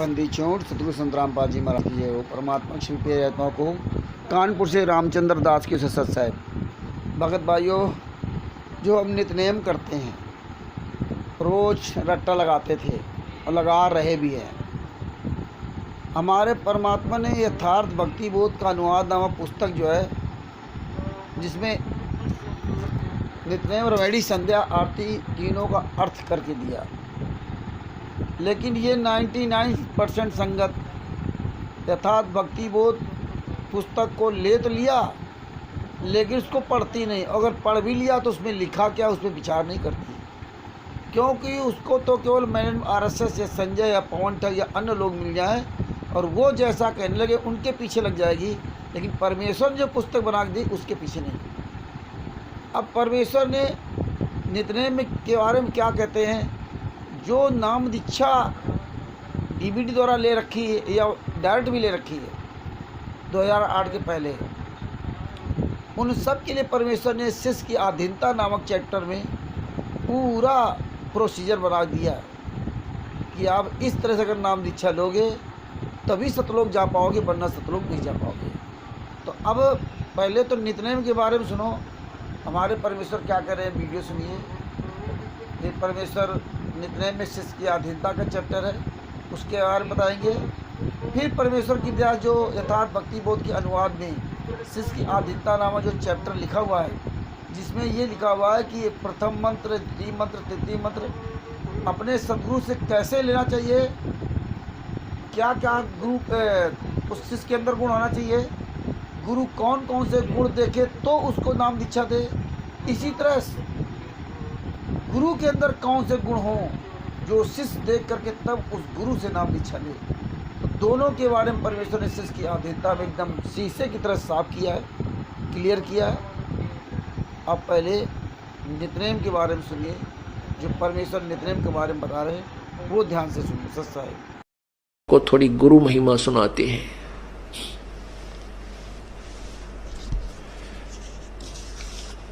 बंदी चोट सतगुरु संत रामपाल जी महाराज की जय हो। परमात्मा श्री प्रिय आत्माओं को कानपुर से रामचंद्र दास की सत साहिब। भगत भाइयों, जो हम नित्यनेम करते हैं, रोज़ रट्टा लगाते थे और लगा रहे भी हैं। हमारे परमात्मा ने यथार्थ भक्ति बोध का अनुवाद नामक पुस्तक जो है, जिसमें नित्यनेम रवेड़ी संध्या आरती तीनों का अर्थ करके दिया, लेकिन ये 99% संगत यथार्थ भक्ति बोध पुस्तक को ले तो लिया, लेकिन उसको पढ़ती नहीं। अगर पढ़ भी लिया तो उसमें लिखा क्या, उस पर विचार नहीं करती, क्योंकि उसको तो केवल मैडम RSS या संजय या पवन ठग या अन्य लोग मिल जाएं और वो जैसा कहने लगे उनके पीछे लग जाएगी, लेकिन परमेश्वर ने जो पुस्तक बना दी उसके पीछे नहीं। अब परमेश्वर ने नित्यनेम के बारे में क्या कहते हैं? जो नाम दीक्षा DVD द्वारा ले रखी है या डायरेक्ट भी ले रखी है 2008 के पहले, उन सब के लिए परमेश्वर ने शिष्य की अधीनता नामक चैप्टर में पूरा प्रोसीजर बना दिया कि आप इस तरह से अगर नाम दीक्षा लोगे तभी सतलोक जा पाओगे, वरना सतलोक नहीं जा पाओगे। तो अब पहले तो नित्यनेम के बारे में सुनो, हमारे परमेश्वर क्या कर रहे हैं, वीडियो सुनिए। फिर परमेश्वर नित्यनेम में शिष्य की अधीनता का चैप्टर है, उसके बारे में बताएंगे। फिर परमेश्वर की दया जो यथार्थ भक्ति बोध के अनुवाद में शिष्य की अधीनता नामक जो चैप्टर लिखा हुआ है, जिसमें ये लिखा हुआ है कि प्रथम मंत्र, द्वितीय मंत्र, तृतीय मंत्र अपने सदगुरु से कैसे लेना चाहिए, क्या क्या गुरु उस शिष्य के अंदर गुण होना चाहिए, गुरु कौन कौन से गुण देखे तो उसको नाम दीक्षा दे, इसी तरह गुरु के अंदर कौन से गुण हों जो शिष्य देख करके तब उस गुरु से नाम दीक्षा ले। तो दोनों के बारे में परमेश्वर ने शिष्य की अधीनता में एकदम शीशे की तरह साफ किया है, क्लियर किया है। अब पहले नित्यनेम के बारे में सुनिए, जो परमेश्वर नित्यनेम के बारे में बता रहे हैं वो ध्यान से सुनिए। सत साहिब को थोड़ी गुरु महिमा सुनाते हैं।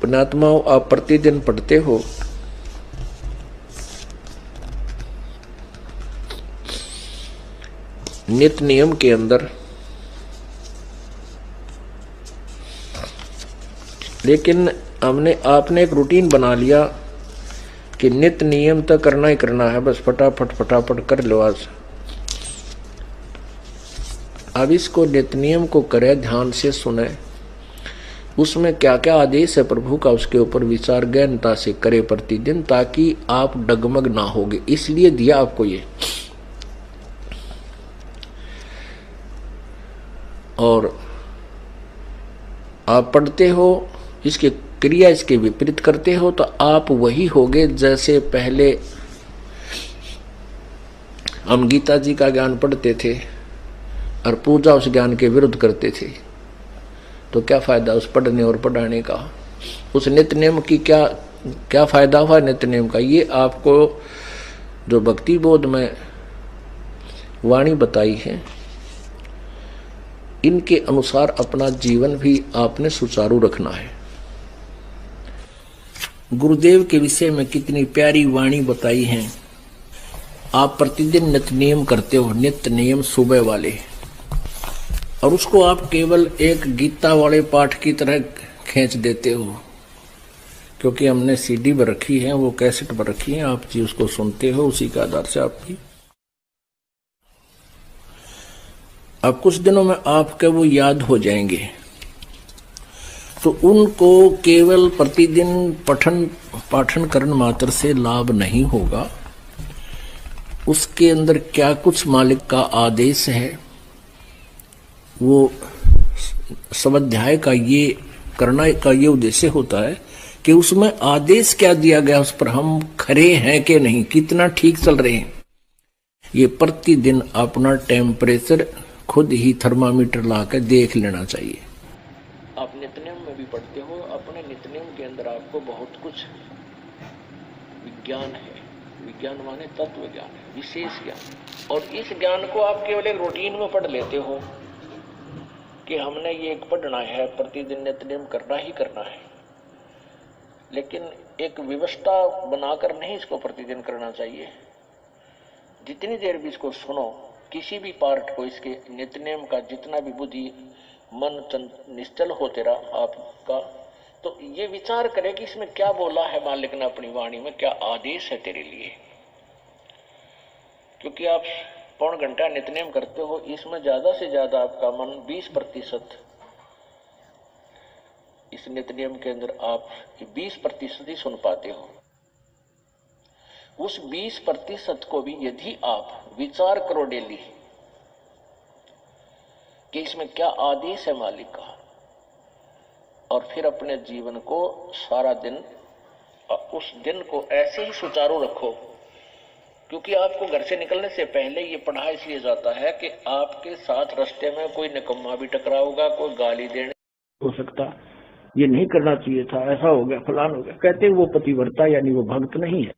पुण्यात्माओं, आप प्रतिदिन पढ़ते हो नित्य नियम के अंदर, लेकिन आपने एक रूटीन बना लिया कि नित्य नियम तो करना ही करना है, बस फटाफट कर लो आज। अब इसको नित्य नियम को करे, ध्यान से सुने, उसमें क्या क्या आदेश है प्रभु का, उसके ऊपर विचार गहनता से करे प्रतिदिन, ताकि आप डगमग ना होगे। इसलिए दिया आपको ये। और आप पढ़ते हो, इसके क्रिया इसके विपरीत करते हो, तो आप वही होगे जैसे पहले हम गीता जी का ज्ञान पढ़ते थे और पूजा उस ज्ञान के विरुद्ध करते थे। तो क्या फायदा उस पढ़ने और पढ़ाने का? उस नित्य नियम की क्या फायदा हुआ नित्य नियम का? ये आपको जो भक्ति बोध में वाणी बताई है, इनके अनुसार अपना जीवन भी आपने सुचारू रखना है। गुरुदेव के विषय में कितनी प्यारी वाणी बताई है। आप प्रतिदिन नित्य नियम करते हो, नित्य नियम सुबह वाले, और उसको आप केवल एक गीता वाले पाठ की तरह खींच देते हो, क्योंकि हमने CD पर रखी है, वो कैसेट पर रखी है, आप जी उसको सुनते हो, उसी के आधार से आपकी। अब कुछ दिनों में आपके वो याद हो जाएंगे, तो उनको केवल प्रतिदिन पाठन करने मात्र से लाभ नहीं होगा। उसके अंदर क्या कुछ मालिक का आदेश है, वो स्वाध्याय का ये करना का ये उद्देश्य होता है कि उसमें आदेश क्या दिया गया, उस पर हम खरे हैं कि नहीं, कितना ठीक चल रहे हैं। ये प्रतिदिन अपना टेम्परेचर खुद ही थर्मामीटर लाकर देख लेना चाहिए। आप नित्यनेम में भी पढ़ते हो, अपने नित्यनेम के अंदर आपको बहुत कुछ विज्ञान है। विज्ञान माने तत्व ज्ञान है, विशेष ज्ञान। और इस ज्ञान को आप केवल एक रूटीन में पढ़ लेते हो कि हमने ये एक पढ़ना है, प्रतिदिन नित्यनेम करना ही करना है, लेकिन एक व्यवस्था बनाकर नहीं इसको प्रतिदिन करना चाहिए। जितनी देर भी इसको सुनो, किसी भी पार्ट को इसके नित्यनेम का जितना भी बुद्धि मन निश्चल हो तेरा आपका, तो ये विचार करे कि इसमें क्या बोला है मालिक ने अपनी वाणी में, क्या आदेश है तेरे लिए। क्योंकि आप पौन घंटा नित्यनेम करते हो, इसमें ज्यादा से ज्यादा आपका मन 20% इस नित्यनेम के अंदर आप 20% ही सुन पाते हो। उस 20% को भी यदि आप विचार करो डेली कि इसमें क्या आदेश है मालिक का, और फिर अपने जीवन को सारा दिन उस दिन को ऐसे ही सुचारू रखो। क्योंकि आपको घर से निकलने से पहले ये पढ़ा इसलिए जाता है कि आपके साथ रास्ते में कोई निकम्मा भी टकराओगा, कोई गाली देने हो सकता, ये नहीं करना चाहिए था, ऐसा हो गया, फलान हो गया। कहते वो पतिव्रता यानी वो भक्त नहीं है।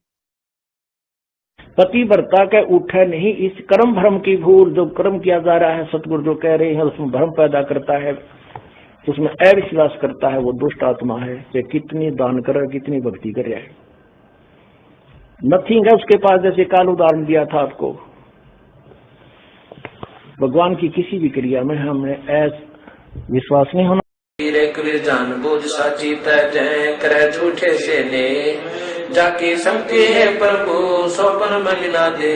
पतिव्रता के उठे नहीं, इस कर्म भ्रम की भूल, जो कर्म किया जा रहा है सतगुरु जो कह रहे हैं, उसमें भ्रम पैदा करता है, उसमें अविश्वास करता है, वो दुष्ट आत्मा है। ये कितनी दान करे, कितनी भक्ति करे, नथिंग है उसके पास। जैसे काल उदाहरण दिया था आपको, भगवान की किसी भी क्रिया में हमें विश्वास नहीं होना। कबीर जान बोझ साची तय करे झूठे से ने, जाके संगति है प्रभु सोपन मलिना दे।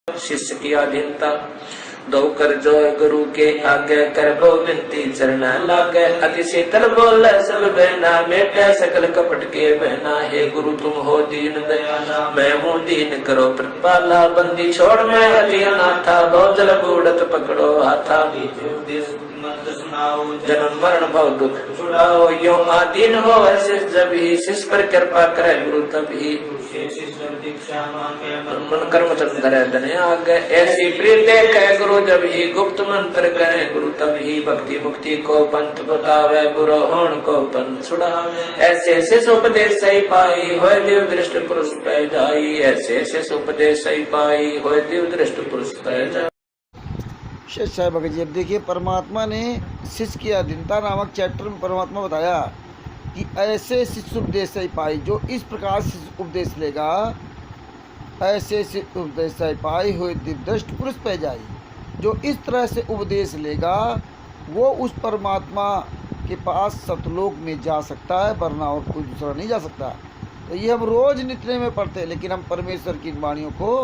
शिष्य की अधीनता दो कर जो गुरु के आगे कर बो विनती चरण लागे। अति शीतल बोल सब बहना, मेटे सकल कपट के बहना। हे गुरु तुम हो दीन दयाला, मैं हूँ दीन करो प्रतिपाला। बंदी छोड़ मैं अति अनाथा, बहुत जल बूढ़त पकड़ो हाथा। जन्म मरण भव दुख छुड़ाओ, यो आदीन हो ऐसे जब ही शिष्य पर कृपा करे गुरु तभी। मन कर्म चंद्र धने आगे, ऐसी प्रीते कह गुरु जब ही। गुप्त मंत्र कहे गुरु तभी, भक्ति मुक्ति को पंथ बतावे, बुरो होण को पंथ छुड़ावे। ऐसे शिष्य उपदेश सही पाई, होय दिव दृष्ट पुरुष पै जाई। ऐसे शिष्य उपदेश सही पाई, होय दिव दृष्ट पुरुष पै जाई। शेष साहब भगत जी, अब देखिए परमात्मा ने शिष्य की अधीनता नामक चैप्टर में परमात्मा बताया कि ऐसे शिष्य उपदेश से पाई, जो इस प्रकार से उपदेश लेगा, ऐसे शिष्य उपदेश से पाई हुए दिव्यदृष्ट पुरुष पै जाई। जो इस तरह से उपदेश लेगा वो उस परमात्मा के पास सतलोक में जा सकता है, वरना और कोई दूसरा नहीं जा सकता। तो ये हम रोज नित्य में पढ़ते हैं, लेकिन हम परमेश्वर की वाणियों को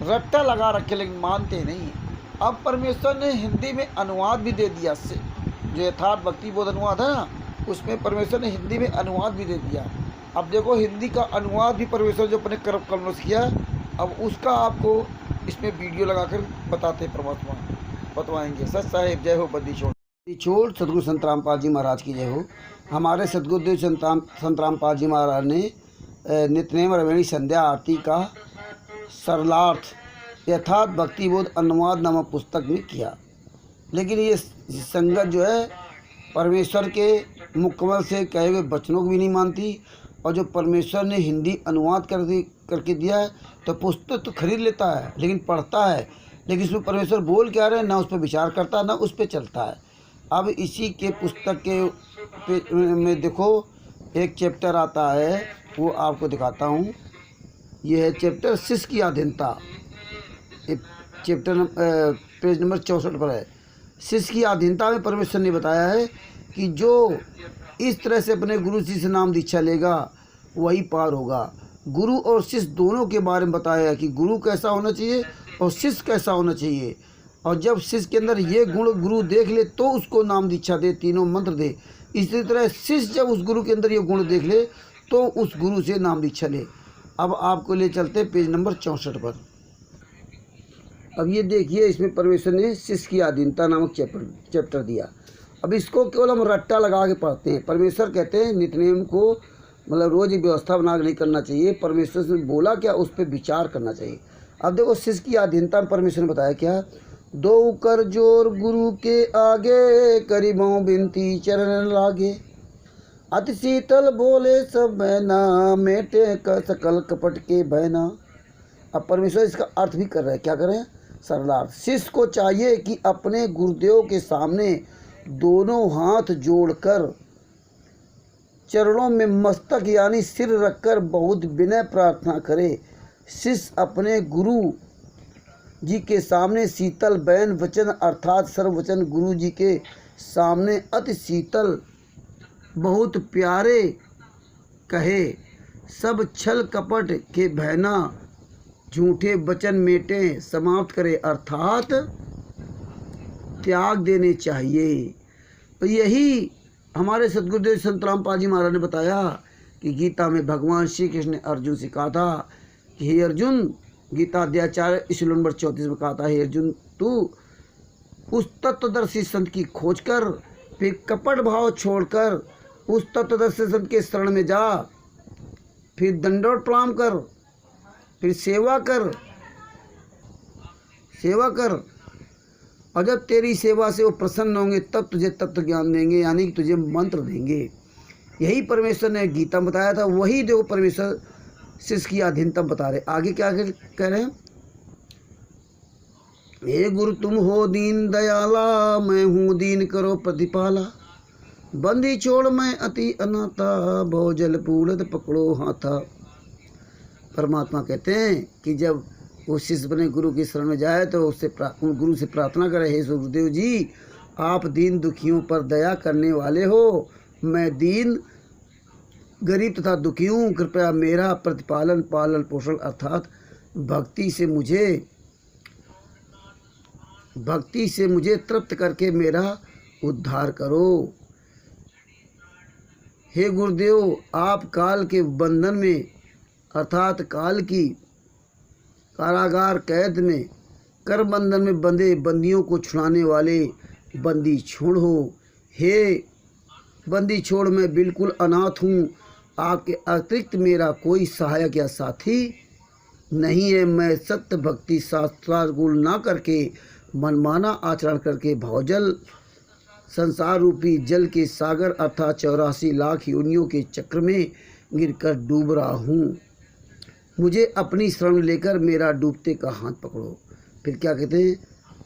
रट्टा लगा रखे लेकिन मानते नहीं। अब परमेश्वर ने हिंदी में अनुवाद भी दे दिया, जो यथार्थ भक्ति बोध अनुवाद है ना, उसमें परमेश्वर ने हिंदी में अनुवाद भी दे दिया। अब देखो हिंदी का अनुवाद भी परमेश्वर जो अपने कर्म कलम से किया, अब उसका आपको इसमें वीडियो लगाकर बताते परमात्मा बतवाएंगे। सच साहेब जय हो, बद्दी छोड़ सतगुरु संत रामपाल जी महाराज की जय हो। हमारे सतगुरुदेव संत रामपाल जी महाराज ने नित्यनेम रवेणी संध्या आरती का सरलार्थ यथार्थ भक्तिबोध अनुवाद नामक पुस्तक में किया। लेकिन ये संगत जो है परमेश्वर के मुकम्मल से कहे हुए वचनों को भी नहीं मानती, और जो परमेश्वर ने हिंदी अनुवाद करके दिया है तो पुस्तक तो खरीद लेता है लेकिन पढ़ता है, लेकिन इसमें परमेश्वर बोल क्या रहे हैं ना उस पर विचार करता है ना उस पर चलता है। अब इसी के पुस्तक के में देखो एक चैप्टर आता है, वो आपको दिखाता हूँ। ये है चैप्टर शिष्य की अधीनता, चैप्टर पेज नंबर 64 पर है। शिष्य की अधीनता में परमेश्वर ने बताया है कि जो इस तरह से अपने गुरु जी से नाम दीक्षा लेगा वही पार होगा। गुरु और शिष्य दोनों के बारे में बताया है कि गुरु कैसा होना चाहिए और शिष्य कैसा होना चाहिए, और जब शिष्य के अंदर ये गुण गुरु देख ले तो उसको नाम दीक्षा दे, तीनों मंत्र दे। इसी तरह शिष्य जब उस गुरु के अंदर ये गुण देख ले तो उस गुरु से नाम दीक्षा ले। अब आपको ले चलते पेज नंबर 64 पर। अब ये देखिए, इसमें परमेश्वर ने शिष्य की अधीनता नामक चैप्टर दिया। अब इसको केवल हम रट्टा लगा के पढ़ते हैं। परमेश्वर कहते हैं नित्यनेम को मतलब रोज ही व्यवस्था बना के नहीं करना चाहिए, परमेश्वर ने बोला क्या उस पर विचार करना चाहिए। अब देखो शिष्य की अधीनता में परमेश्वर ने बताया क्या, दो कर जोर गुरु के आगे, करीबों बिनती चरण लागे। अति शीतल बोले सब बहना, मेटे का सकल कपट के बहना। अब परमेश्वर इसका अर्थ भी कर रहे हैं, क्या कर रहे हैं, सरलार्थ। शिष्य को चाहिए कि अपने गुरुदेव के सामने दोनों हाथ जोड़कर चरणों में मस्तक यानी सिर रखकर बहुत विनय प्रार्थना करे। शिष्य अपने गुरु जी के सामने शीतल बैन वचन अर्थात सर्ववचन गुरु जी के सामने अति शीतल बहुत प्यारे कहे, सब छल कपट के बहना झूठे वचन मेटे समाप्त करे अर्थात त्याग देने चाहिए। तो यही हमारे सदगुरुदेव संत रामपाल जी महाराज ने बताया कि गीता में भगवान श्री कृष्ण ने अर्जुन से कहा था कि हे अर्जुन, गीता अध्याय 4 श्लोक नंबर 34 में कहा था, हे अर्जुन तू उस तत्वदर्शी संत की खोज कर, फिर कपट भाव छोड़कर उस तत्वदर्शी संत के शरण में जा, फिर दंडोत प्रणाम कर, फिर सेवा कर और जब तेरी सेवा से वो प्रसन्न होंगे तब तुझे तत्व ज्ञान देंगे, यानी कि तुझे मंत्र देंगे। यही परमेश्वर ने गीता में बताया था, वही देखो परमेश्वर शिष्य की अधीनता बता रहे। आगे क्या कह रहे हैं, हे गुरु तुम हो दीन दयाला, मैं हूँ दीन करो प्रतिपाला, बंदी छोड़ मैं अति अनाथा, भव जल पूरत पकड़ो हाथा। परमात्मा कहते हैं कि जब वो शिष्य बने गुरु की शरण में जाए तो उससे गुरु से प्रार्थना करे, हे गुरुदेव जी आप दीन दुखियों पर दया करने वाले हो, मैं दीन गरीब तथा दुखी हूँ, कृपया मेरा प्रतिपालन पालन पोषण अर्थात भक्ति से मुझे तृप्त करके मेरा उद्धार करो। हे गुरुदेव आप काल के बंधन में अर्थात काल की कारागार कैद में कर बंधन में बंधे बंदियों को छुड़ाने वाले बंदी छोड़ हो। हे बंदी छोड़ मैं बिल्कुल अनाथ हूँ, आपके अतिरिक्त मेरा कोई सहायक या साथी नहीं है। मैं सत्य भक्ति शास्त्रार्थ गुण ना करके मनमाना आचरण करके भवजल संसार रूपी जल के सागर अर्थात 84 लाख योनियों के चक्र में गिरकर डूब रहा हूँ। मुझे अपनी शरण लेकर मेरा डूबते का हाथ पकड़ो। फिर क्या कहते हैं,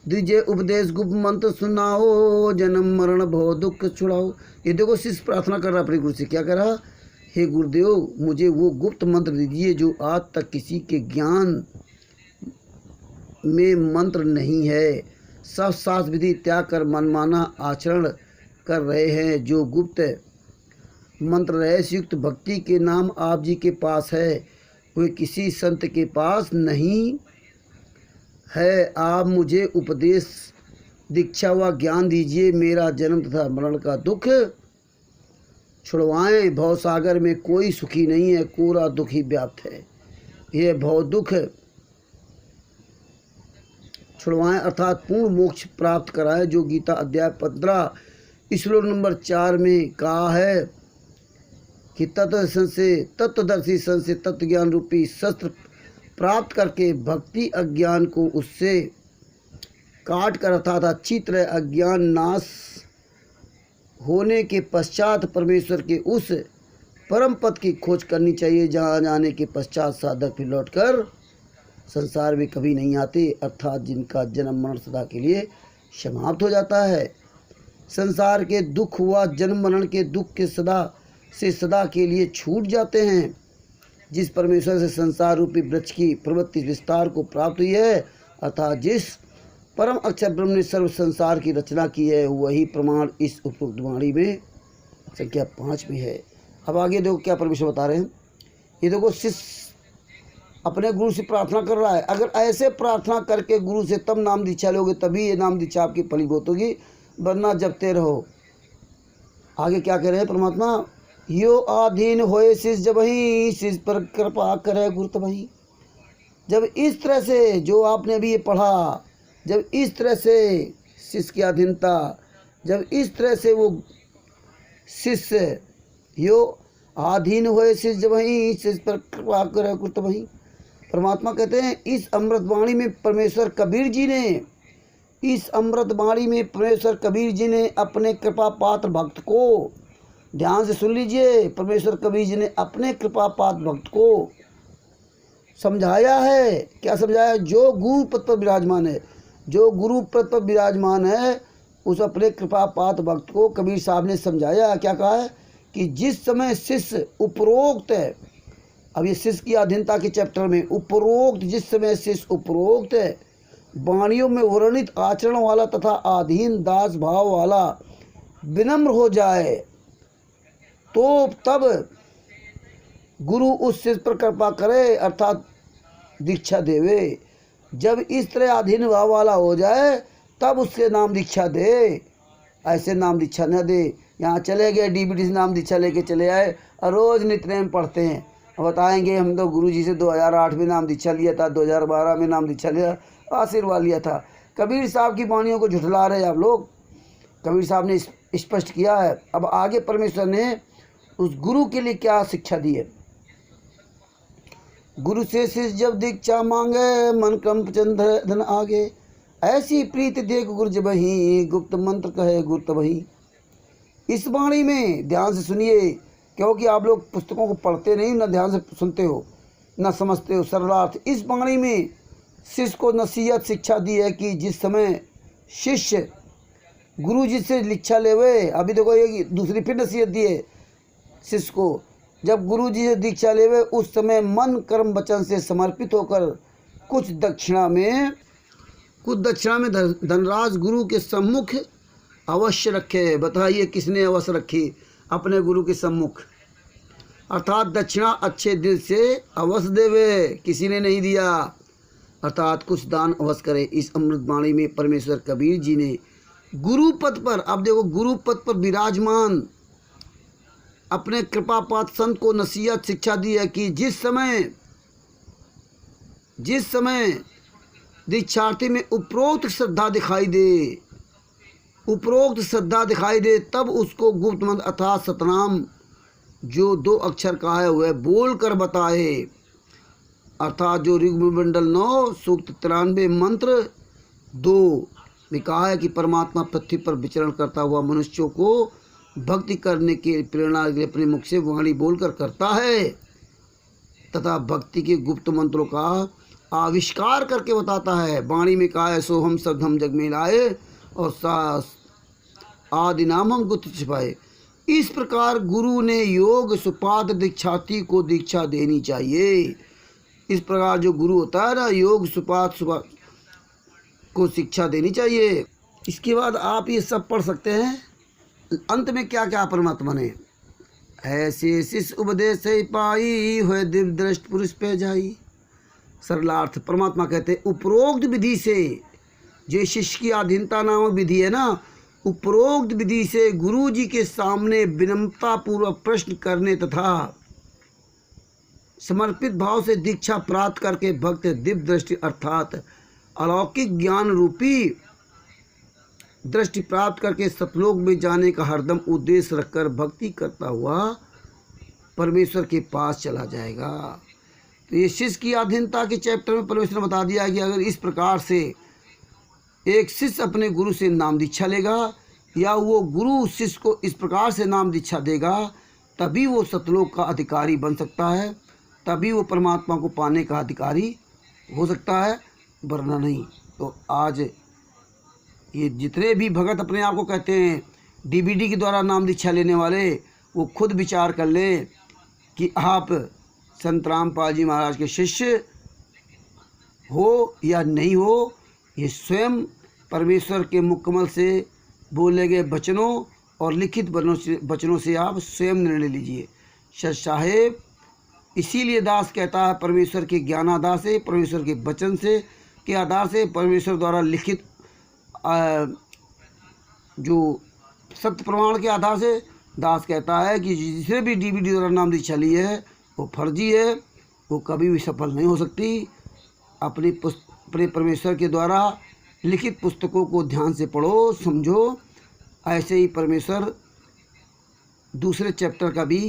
द्विजय उपदेश गुप्त मंत्र सुनाओ, जन्म मरण भव दुख छुड़ाओ। ये देखो शिष्य प्रार्थना कर रहा अपने गुरु से, क्या कर रहा, हे गुरुदेव मुझे वो गुप्त मंत्र दीजिए जो आज तक किसी के ज्ञान में मंत्र नहीं है, सब शास्त्र विधि त्याग कर मनमाना आचरण कर रहे हैं। जो गुप्त मंत्र रहस्य युक्त भक्ति के नाम आप जी के पास है, वे किसी संत के पास नहीं है। आप मुझे उपदेश दीक्षा व ज्ञान दीजिए, मेरा जन्म तथा मरण का दुख छुड़वाएं। भवसागर में कोई सुखी नहीं है, कोरा दुख ही व्याप्त है। यह भव दुख छुड़वाएं अर्थात पूर्ण मोक्ष प्राप्त कराएं, जो गीता अध्याय 15 श्लोक नंबर 4 में कहा है कि तत्वदर्शी सन से तत्व ज्ञान रूपी शस्त्र प्राप्त करके भक्ति अज्ञान को उससे काट कर अर्थात अच्छी तरह अज्ञान नाश होने के पश्चात परमेश्वर के उस परम पद की खोज करनी चाहिए, जहाँ जाने के पश्चात साधक फिर लौटकर संसार में कभी नहीं आते, अर्थात जिनका जन्म मरण सदा के लिए समाप्त हो जाता है। संसार के दुख हुआ जन्म मरण के दुख के सदा के लिए छूट जाते हैं। जिस परमेश्वर से संसार रूपी वृक्ष की प्रवृत्ति विस्तार को प्राप्त हुई है, अर्थात जिस परम अक्षर ब्रह्म ने सर्व संसार की रचना की है, वही प्रमाण इस उपरोक्त वाणी में संख्या 5 में है। अब आगे देखो क्या परमेश्वर बता रहे हैं। ये देखो शिष्य अपने गुरु से प्रार्थना कर रहा है। अगर ऐसे प्रार्थना करके गुरु से तब नाम दीक्षा लोगे तभी ये नाम दीक्षा आपकी फलीभूत होगी, वरना जपते रहो। आगे क्या कह रहे हैं परमात्मा, यो आधीन होए शिष्य जब ही शिष्य पर कृपा करे गुरु तबहि। जब इस तरह से जो आपने अभी ये पढ़ा, जब इस तरह से शिष्य की अधीनता, जब इस तरह से वो शिष्य यो आधीन होए शिष्य जब ही शिष्य पर कृपा करे गुरु तबहि। परमात्मा कहते हैं इस अमृतवाणी में परमेश्वर कबीर जी ने अपने कृपा पात्र भक्त को, ध्यान से सुन लीजिए, परमेश्वर कबीर जी ने अपने कृपा पात्र भक्त को समझाया है। क्या समझाया, जो गुरु पद पर विराजमान है, जो गुरु पद पर विराजमान है उस अपने कृपा पात्र भक्त को कबीर साहब ने समझाया। क्या कहा है कि जिस समय शिष्य उपरोक्त है, अब ये शिष्य की अधीनता के चैप्टर में उपरोक्त, जिस समय शिष्य उपरोक्त है वाणियों में वर्णित आचरण वाला तथा अधीन दास भाव वाला विनम्र हो जाए तो तब गुरु उस शिष्य पर कृपा करे अर्थात दीक्षा देवे। जब इस तरह अधीन भाव वाला हो जाए तब उससे नाम दीक्षा दे, ऐसे नाम दीक्षा न दे। यहाँ चले गए डीबीटी से नाम दीक्षा लेके चले आए और रोज़ नित्यनेम पढ़ते हैं, बताएंगे हम तो गुरुजी से 2008 में नाम दीक्षा लिया था, 2012 में नाम दीक्षा लिया, आशीर्वाद लिया था। कबीर साहब की वाणियों को झुठला रहे आप लोग। कबीर साहब ने स्पष्ट किया है। अब आगे परमेश्वर ने उस गुरु के लिए क्या शिक्षा दी है। गुरु से शिष्य जब दीक्षा मांगे मन क्रम चंद्र धन आगे, ऐसी प्रीति देख गुरु जब ही गुप्त मंत्र कहे गुरु तबही। इस वाणी में ध्यान से सुनिए, क्योंकि आप लोग पुस्तकों को पढ़ते नहीं, न ध्यान से सुनते हो, न समझते हो सरलार्थ। इस वाणी में शिष्य को नसीहत शिक्षा दी है कि जिस समय शिष्य गुरु जी से दीक्षा लेवे, अभी देखो ये दूसरी फिर नसीहत दी है शिष्य को, जब गुरु जी से दीक्षा लेवे उस समय मन कर्म वचन से समर्पित होकर कुछ दक्षिणा में धनराज गुरु के सम्मुख अवश्य रखे। बताइए किसने अवश्य रखी? अपने गुरु के सम्मुख, अर्थात दक्षिणा अच्छे दिल से अवश्य देवे, किसी ने नहीं दिया, अर्थात कुछ दान अवश्य करे। इस अमृतवाणी में परमेश्वर कबीर जी ने गुरु पद पर, अब देखो गुरु पद पर विराजमान अपने कृपापात्र संत को नसीहत शिक्षा दी है कि जिस समय दीक्षार्थी में उपरोक्त श्रद्धा दिखाई दे तब उसको गुप्त मंत्र अर्थात सतनाम जो 2 अक्षर का है वह बोल कर बताए, अर्थात जो ऋग्वेद 9 सूक्त 93 मंत्र 2 में कहा है कि परमात्मा पृथ्वी पर विचरण करता हुआ मनुष्यों को भक्ति करने की प्रेरणा अपने मुख से वाणी बोलकर करता है तथा भक्ति के गुप्त मंत्रों का आविष्कार करके बताता है। वाणी में कहा है सो हम सब हम जग में लाए और सास आदि नाम हम गुप्त छिपाए। इस प्रकार गुरु ने योग सुपात्र दीक्षार्थी को दीक्षा देनी चाहिए। इस प्रकार जो गुरु होता है ना, योग सुपात्र को शिक्षा देनी चाहिए। इसके बाद आप ये सब पढ़ सकते हैं। अंत में क्या क्या परमात्मा ने ऐसे शिष्य उपदेश से पाई हुए दिव्य दृष्ट पुरुष पे जाई। सरलार्थ परमात्मा कहते हैं उपरोक्त विधि से, जो शिष्य की अधीनता नामक विधि है ना, उपरोक्त विधि से गुरु जी के सामने विनम्रता पूर्वक प्रश्न करने तथा समर्पित भाव से दीक्षा प्राप्त करके भक्त दिव्य दृष्टि अर्थात अलौकिक ज्ञान रूपी दृष्टि प्राप्त करके सतलोक में जाने का हरदम उद्देश्य रखकर भक्ति करता हुआ परमेश्वर के पास चला जाएगा। तो ये शिष्य की अधीनता के चैप्टर में परमेश्वर ने बता दिया कि अगर इस प्रकार से एक शिष्य अपने गुरु से नाम दीक्षा लेगा या वो गुरु शिष्य को इस प्रकार से नाम दीक्षा देगा तभी वो सतलोक का अधिकारी बन सकता है, तभी वो परमात्मा को पाने का अधिकारी हो सकता है, वरना नहीं। तो आज ये जितने भी भगत अपने आप को कहते हैं डीबीडी के द्वारा नाम दीक्षा लेने वाले, वो खुद विचार कर लें कि आप संत रामपाल जी महाराज के शिष्य हो या नहीं हो। ये स्वयं परमेश्वर के मुकम्मल से बोले गए वचनों और लिखित वचनों से आप स्वयं निर्णय लीजिए। सच साहेब इसीलिए दास कहता है परमेश्वर के ज्ञानाधार से, परमेश्वर के वचन से के आधार से, परमेश्वर द्वारा लिखित जो सत्य प्रमाण के आधार से दास कहता है कि जिसने भी डीबीडी द्वारा नाम दीक्षा ली है वो फर्जी है, वो कभी भी सफल नहीं हो सकती। अपने परमेश्वर के द्वारा लिखित पुस्तकों को ध्यान से पढ़ो, समझो। ऐसे ही परमेश्वर दूसरे चैप्टर का भी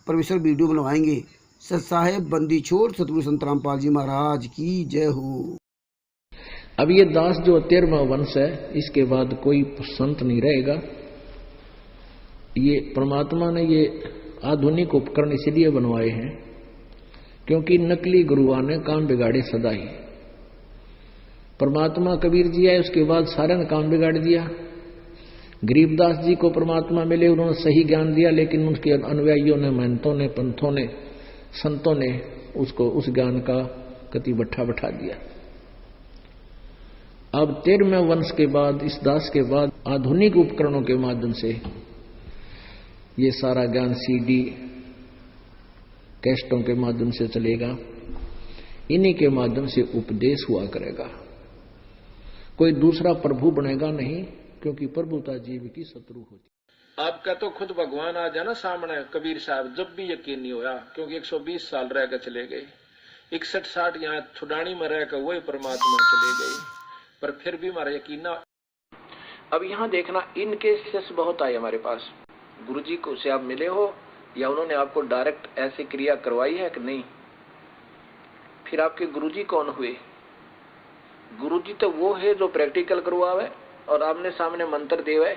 परमेश्वर वीडियो बनवाएंगे। सत साहेब बंदी छोड़ सतगुरु संत रामपाल जी महाराज की जय हो। अब ये दास जो 13वां वंश है, इसके बाद कोई संत नहीं रहेगा। ये परमात्मा ने ये आधुनिक उपकरण इसलिए बनवाए हैं क्योंकि नकली गुरुआ ने काम बिगाड़े सदा ही। परमात्मा कबीर जी आए, उसके बाद सारे ने काम बिगाड़ दिया। गरीबदास जी को परमात्मा मिले, उन्होंने सही ज्ञान दिया, लेकिन उनके अनुयायियों ने, महंतों ने, पंथों ने, संतों ने उसको उस ज्ञान का कति बट्ठा बैठा दिया। अब 13वें वंश के बाद, इस दास के बाद आधुनिक उपकरणों के माध्यम से ये सारा ज्ञान सीडी कैस्टों के माध्यम से चलेगा। इन्हीं के माध्यम से उपदेश हुआ करेगा। कोई दूसरा प्रभु बनेगा नहीं, क्योंकि प्रभुता जीव की शत्रु होती। आपका तो खुद भगवान आ जाना सामने कबीर साहब, जब भी यकीन नहीं होया, क्योंकि 120 साल रह कर चले गए, 61-60 यहाँ छुड़ानी में रहकर वही परमात्मा चले गए, पर फिर भी हमारा यकीन ना। अब यहाँ देखना, इन केसेस बहुत आए हमारे पास। गुरुजी को से आप मिले हो या उन्होंने आपको डायरेक्ट ऐसी क्रिया करवाई है कि नहीं? फिर आपके गुरुजी कौन हुए? गुरुजी तो वो है जो प्रैक्टिकल करवावे और आमने सामने मंत्र देवे।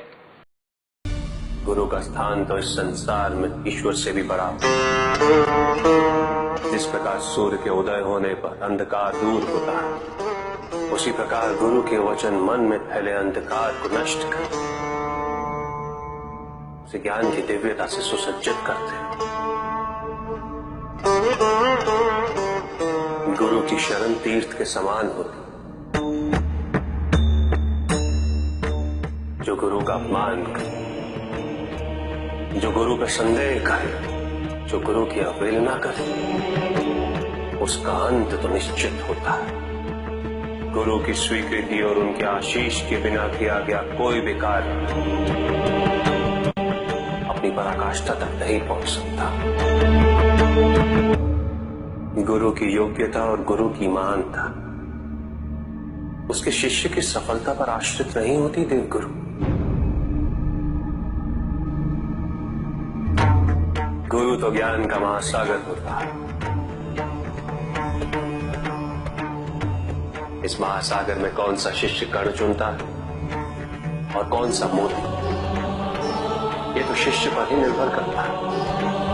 गुरु का स्थान तो इस संसार में ईश्वर से भी बड़ा। जिस प्रकार सूर्य के उदय होने पर अंधकार दूर होता है, उसी प्रकार गुरु के वचन मन में फैले अंधकार को नष्ट कर उसे ज्ञान की दिव्यता से सुसज्जित करते हैं। गुरु की शरण तीर्थ के समान होती। जो गुरु का अपमान करे, जो गुरु पर संदेह करे, जो गुरु की अवहेलना करे, उसका अंत तो निश्चित होता है। गुरु की स्वीकृति और उनके आशीष के बिना किया गया कोई भी कार्य अपनी पराकाष्ठा तक नहीं पहुंच सकता। गुरु की योग्यता और गुरु की महानता उसके शिष्य की सफलता पर आश्रित नहीं होती। देवगुरु गुरु तो ज्ञान का महासागर होता है। इस महासागर में कौन सा शिष्य कण चुनता है और कौन सा मोती, ये तो शिष्य पर ही निर्भर करता है।